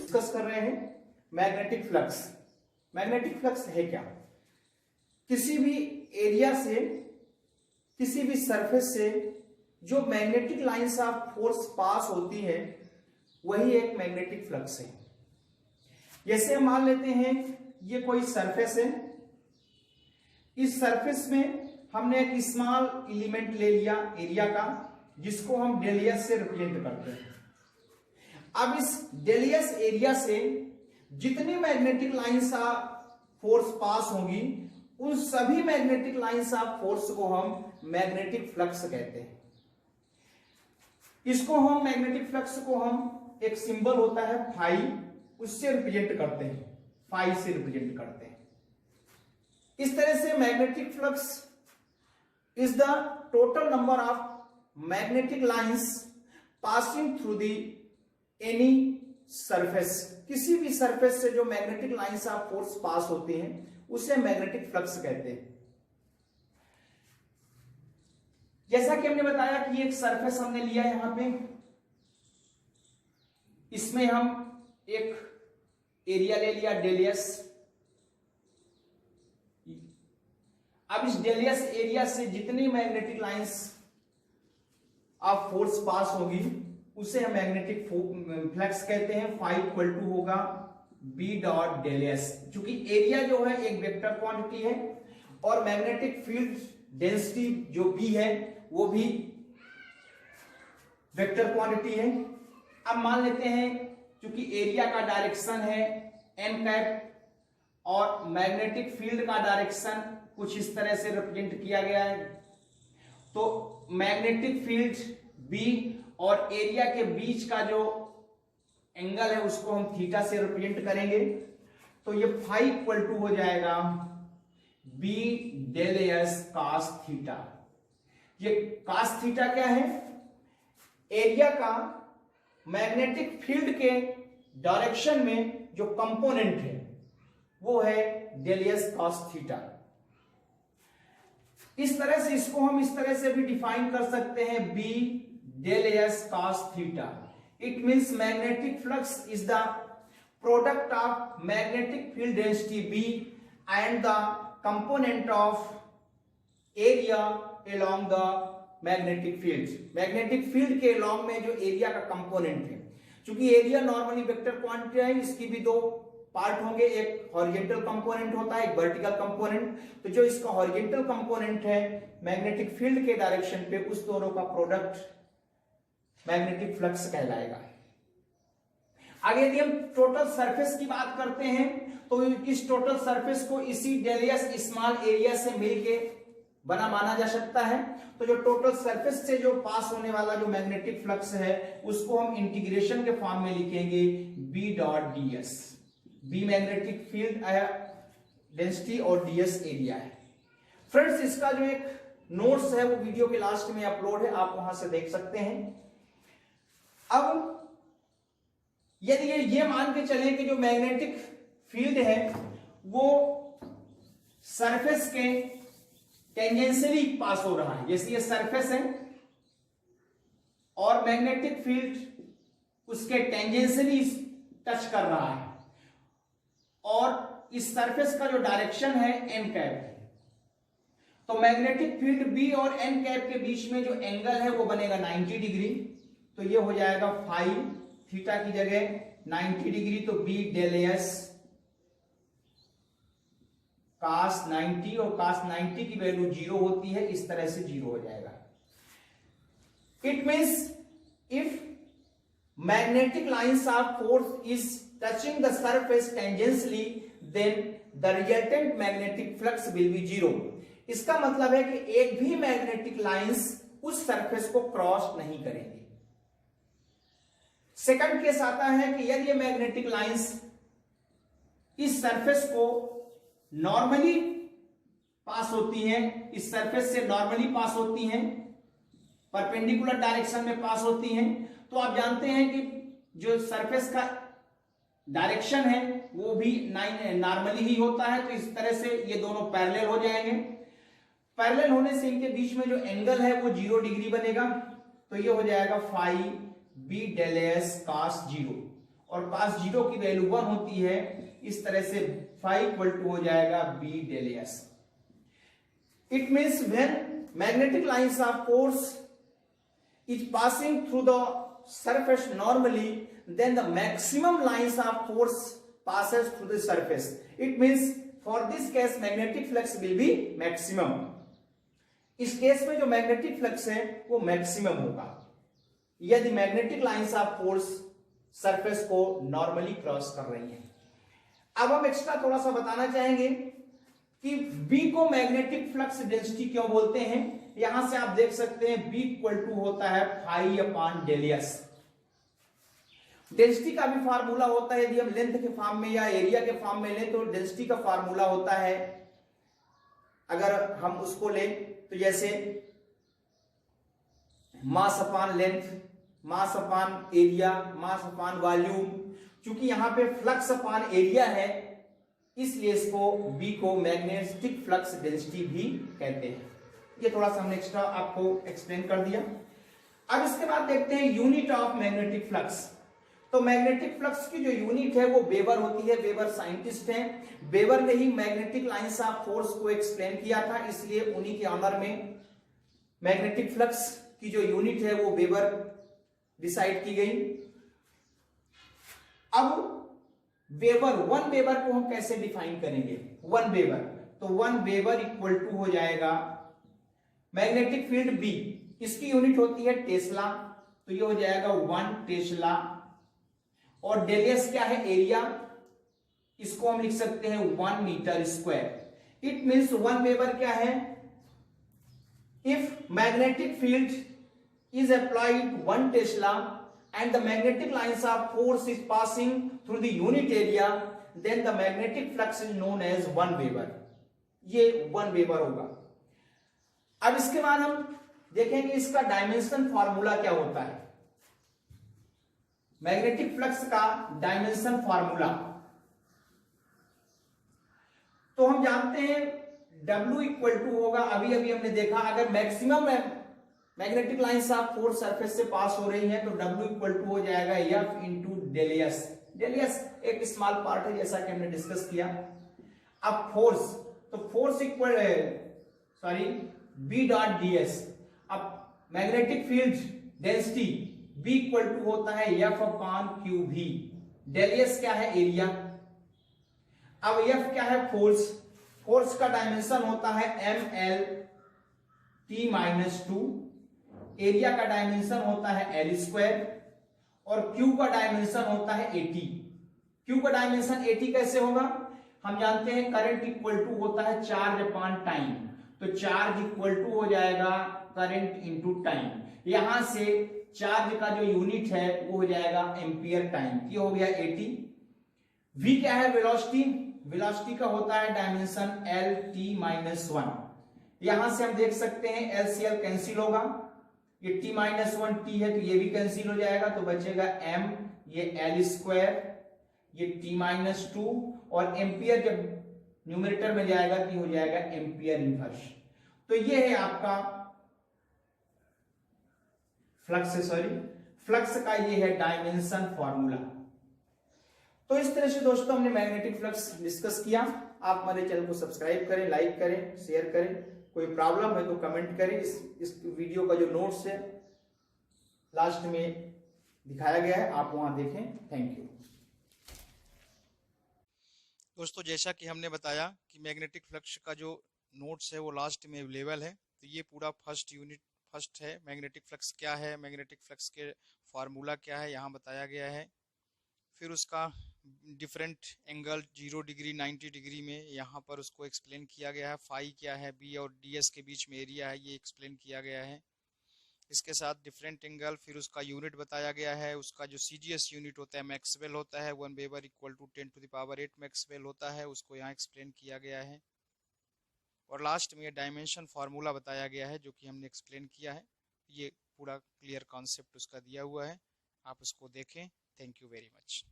Discuss कर रहे हैं मैग्नेटिक फ्लक्स। मैग्नेटिक फ्लक्स है क्या? किसी भी एरिया से, किसी भी सरफेस से जो magnetic lines of force pass होती है वही एक मैग्नेटिक फ्लक्स है। जैसे हम मान लेते हैं ये कोई सरफेस है, इस सरफेस में हमने एक स्मॉल एलिमेंट ले लिया एरिया का, जिसको हम रेडियस से रिप्रेजेंट करते हैं। अब इस रेडियस एरिया से जितनी magnetic lines of force pass होंगी उन सभी मैग्नेटिक लाइंस ऑफ फोर्स को हम मैग्नेटिक फ्लक्स कहते हैं। इसको हम मैग्नेटिक फ्लक्स को हम एक सिंबल होता है फाई, उससे रिप्रेजेंट करते हैं, फाई से रिप्रेजेंट करते हैं। इस तरह से magnetic flux is the total number of magnetic lines passing through the any surface. किसी भी सरफेस से जो magnetic lines of force pass होती हैं उसे मैग्नेटिक फ्लक्स कहते हैं। जैसा कि हमने बताया कि एक सरफेस हमने लिया यहां पे, इसमें हम एक एरिया ले लिया रेडियस। अब इस रेडियस एरिया से जितनी magnetic lines of force pass होगी उसे हम मैग्नेटिक फ्लक्स कहते हैं। फाई इक्वल टू होगा बी डॉट रेडियस। चूंकि एरिया जो है एक वेक्टर क्वांटिटी है और मैग्नेटिक फील्ड डेंसिटी जो बी है वो भी वेक्टर क्वांटिटी है। अब मान लेते हैं चूंकि एरिया का डायरेक्शन है एन कैप और मैग्नेटिक फील्ड का डायरेक्शन कुछ इस तरह से रिप्रेजेंट किया गया है, तो मैग्नेटिक फील्ड बी और एरिया के बीच का जो एंगल है उसको हम थीटा से रिप्रेजेंट करेंगे। तो ये फाई इक्वल टू हो जाएगा B del S cos theta. ये कास थीटा क्या है? एरिया का मैग्नेटिक फील्ड के डायरेक्शन में जो कंपोनेंट है वो है डेल एस कास थीटा। इस तरह से इसको हम इस तरह से भी डिफाइन कर सकते हैं B del S cos theta. It means magnetic flux is the product of magnetic field density B and the component of area along the magnetic field. Magnetic field के अलोंग में जो एरिया का component है, क्योंकि area normally vector quantity है, इसकी भी दो पार्ट होंगे, एक हॉरिजॉन्टल कंपोनेंट होता है, एक वर्टिकल कंपोनेंट। तो जो इसका हॉरिजॉन्टल कंपोनेंट है मैग्नेटिक फील्ड के डायरेक्शन पे, उस दोनों का प्रोडक्ट मैग्नेटिक फ्लक्स कहलाएगा। आगे यदि हम टोटल सरफेस की बात करते हैं तो इस टोटल सरफेस को इसी रेडियस स्मॉल एरिया से मिलके बना माना जा सकता है। तो जो टोटल सरफेस से जो पास होने वाला जो मैग्नेटिक फ्लक्स है उसको हम इंटीग्रेशन के फॉर्म में लिखेंगे B dot D S. B magnetic field density और डीएस एरिया है। फ्रेंड्स, इसका जो एक नोट्स है वो वीडियो के लास्ट में अपलोड है, आप वहां से देख सकते हैं। अब यदि ये मान के चले कि जो मैग्नेटिक फील्ड है वो सरफेस के टेंजेंशियली पास हो रहा है, जैसे ये सरफेस है और मैग्नेटिक फील्ड उसके टेंजेंशियली टच कर रहा है और इस सरफेस का जो डायरेक्शन है एन कैप है, तो मैग्नेटिक फील्ड बी और एन कैप के बीच में जो एंगल है वो बनेगा 90 डिग्री। तो ये हो जाएगा फाई, थीटा की जगह 90 डिग्री, तो बी डेल एस कास 90, और कास 90 की वैल्यू 0 होती है, इस तरह से 0 हो जाएगा। It means if magnetic lines of force is touching the surface tangentially then the resultant magnetic flux will be 0। इसका मतलब है कि एक भी मैग्नेटिक लाइंस उस सरफेस को क्रॉस नहीं करेंगे। सेकंड केस आता है कि यदि ये मैग्नेटिक लाइंस इस सरफेस को नॉर्मली पास होती हैं, इस सरफेस से नॉर्मली पास होती हैं, परपेंडिकुलर डायरेक्शन में पास होती हैं, तो आप जानते हैं कि जो सरफेस का डायरेक्शन है वो भी नॉर्मली ही होता है। तो इस तरह से ये दोनों पैरेलल हो जाएंगे। पैरेलल होने से इनके बीच में जो एंगल है वो 0 डिग्री बनेगा। तो ये हो जाएगा फाई बी डेल एस कास 0। और पास जीरो की वैल्यू 1 होती है, इस तरह से फाई इक्वल टू हो जाएगा B del S. It means when magnetic lines of force is passing through the surface normally, then the maximum lines of force passes through the surface. It means for this case magnetic flux will be maximum. इस case में जो magnetic flux है वो maximum होगा यदि magnetic lines of force surface को normally cross कर रही है। अब हम एक्स्ट्रा थोड़ा सा बताना चाहेंगे कि B को मैग्नेटिक फ्लक्स डेंसिटी क्यों बोलते हैं। यहां से आप देख सकते हैं B इक्वल टू होता है phi upon del S. Density का भी फार्मूला होता है, यदि हम लेंथ के फॉर्म में या एरिया के फॉर्म में लें तो डेंसिटी का फार्मूला होता है, अगर हम उसको लें तो जैसे mass upon length, mass upon area, mass upon volume. चूंकि यहां पे फ्लक्स अपॉन एरिया है इसलिए इसको B को मैग्नेटिक फ्लक्स डेंसिटी भी कहते हैं। ये थोड़ा सा हमने एक्स्ट्रा आपको एक्सप्लेन कर दिया। अब इसके बाद देखते हैं यूनिट ऑफ मैग्नेटिक फ्लक्स। तो मैग्नेटिक फ्लक्स की जो यूनिट है वो वेबर होती है। वेबर साइंटिस्ट हैं, वेबर ने ही मैग्नेटिक लाइंस ऑफ फोर्स को एक्सप्लेन किया था, इसलिए उन्हीं के ऑनर में मैग्नेटिक फ्लक्स की जो यूनिट है वो वेबर डिसाइड की गई। अब वेबर, 1 वेबर को हम कैसे डिफाइन करेंगे। 1 वेबर, तो 1 वेबर इक्वल टू हो जाएगा मैग्नेटिक फील्ड B, इसकी यूनिट होती है टेस्ला, तो ये हो जाएगा 1 टेस्ला। और डेल एस क्या है, एरिया, इसको हम लिख सकते हैं 1 metre square. It means 1 weber क्या है, if magnetic field is applied 1 tesla and the magnetic lines of force is passing through the unit area, then the magnetic flux is known as 1 weber। ये 1 weber होगा। अब इसके बाद हम देखेंगे इसका डायमेंशन फार्मूला क्या होता है। मैग्नेटिक फ्लक्स का डायमेंशन फार्मूला तो हम जानते हैं W इक्वल टू होगा, अभी अभी हमने देखा, अगर maximum magnetic lines of force surface से पास हो रही है तो W इक्वल टू हो जाएगा F into del S. Del S एक स्मॉल पार्ट है जैसा कि हमने डिस्कस किया। अब फोर्स, तो force equal B dot D S. अब magnetic field density B equal to होता है F अपॉन क्यू भी। डेल एस क्या है, एरिया। अब F क्या है, फोर्स। फोर्स का डायमेंशन होता है ML T माइनस 2। एरिया का डायमेंशन होता है L स्क्वायर और Q का डायमेंशन होता है 80। Q का डायमेंशन 80 कैसे होगा, हम जानते हैं करंट इक्वल टू होता है चार्ज अपॉन टाइम, तो चार्ज इक्वल टू हो जाएगा करंट इनटू टाइम। यहां से चार्ज का जो यूनिट है वो हो जाएगा एम्पियर टाइम, ये हो गया 80। V क्या है, वेलोसिटी। वेलोसिटी का होता है डायमेंशन L T माइनस 1। यहां से हम देख सकते हैं L से L कैंसिल होगा, ये T माइनस 1 T है तो ये भी कैंसिल हो जाएगा, तो बचेगा M, ये L स्क्वायर, ये T माइनस 2 और एम्पियर जब न्यूमरेटर में जाएगा तो हो जाएगा एम्पियर इनवर्स। तो ये है आपका फ्लक्स का ये है डायमेंशन फॉर्मूला। तो इस तरह से दोस्तों हमने मैग्नेटिक फ्लक्स डिस्कस किया। आप हमारे चैनल को सब्सक्राइब करें, लाइक करें, शेयर करें। कोई प्रॉब्लम है तो कमेंट करें। इस वीडियो का जो नोट्स है लास्ट में दिखाया गया है, आप वहां देखें। थैंक यू दोस्तों, जैसा कि हमने बताया कि मैग्नेटिक फ्लक्स का जो नोट्स है वो लास्ट में अवेलेबल है। तो ये पूरा फर्स्ट है, मैग्नेटिक फ्लक्स क्या है, मैग्नेटिक फ्लक्स के फार्मूला क्या है, यहाँ बताया गया है। फिर उसका डिफरेंट एंगल 0 डिग्री 90 डिग्री में यहाँ पर उसको एक्सप्लेन किया गया है। फाई क्या है, बी और डी एस के बीच में एरिया है, ये एक्सप्लेन किया गया है। इसके साथ डिफरेंट एंगल, फिर उसका यूनिट बताया गया है। उसका जो सीजीएस यूनिट होता है मैक्सवेल होता है, 1 weber equal to 10 to the power 8 Maxwell होता है, उसको यहाँ एक्सप्लेन किया गया है। और लास्ट में डायमेंशन फार्मूला बताया गया है जो कि हमने एक्सप्लेन किया है। ये पूरा क्लियर कॉन्सेप्ट उसका दिया हुआ है, आप उसको देखें। Thank you very much.